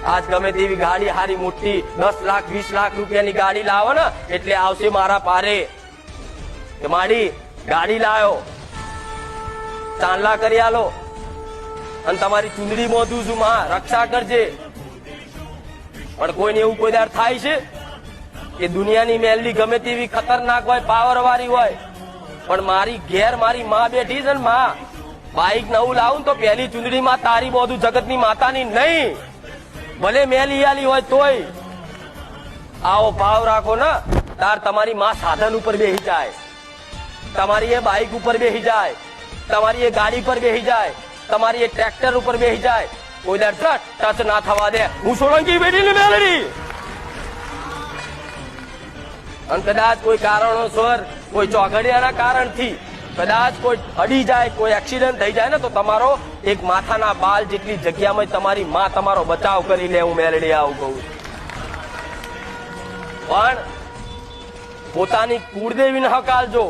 આજ ગમે તેવી ગાડી હારી મોટી 10 લાખ 20 લાખ રૂપિયાની ગાડી લાવો ને એટલે આવશે મારા પારે કે માડી ગાડી લાયો ચાંદલા કરી આલો અને તમારી ચુંદડી મોધું છું માં રક્ષા કરજે. પણ કોઈને એવું કોઈ દાર થાય છે કે દુનિયાની મેલડી ગમે તેવી ખતરનાક હોય પાવર વાળી હોય પણ મારી ઘેર મારી માં બેઠી છે ને માં બાઈક નવું લાવું તો પહેલી ચુંદડી માં તારી બધું જગતની માતાની નહીં ભલે મેલી આલી હોય તોય આવો ભાવ રાખો ને તાર તમારી માં સાધન ઉપર બેસી જાય, તમારી એ બાઈક ઉપર બેસી જાય, તમારી એ ગાડી પર બેસી જાય, તમારી એ ટ્રેક્ટર ઉપર બેસી જાય, કોઈ દર ટચ ના થવા દે. હું સોલંકી બેઠી ને મેલડી અને કદાચ કોઈ કારણોસર કોઈ ચોઘડિયાના કારણથી કદાચ કોઈ અડી જાય કોઈ એક્સિડન્ટ થઈ જાય ને તો તમારો એક માથાના બાલ જેટલી જગ્યામાં તમારી માં તમારો બચાવ કરી લે. હું મેલડી આવું કહું પણ પોતાની કુળદેવીને હકાલજો.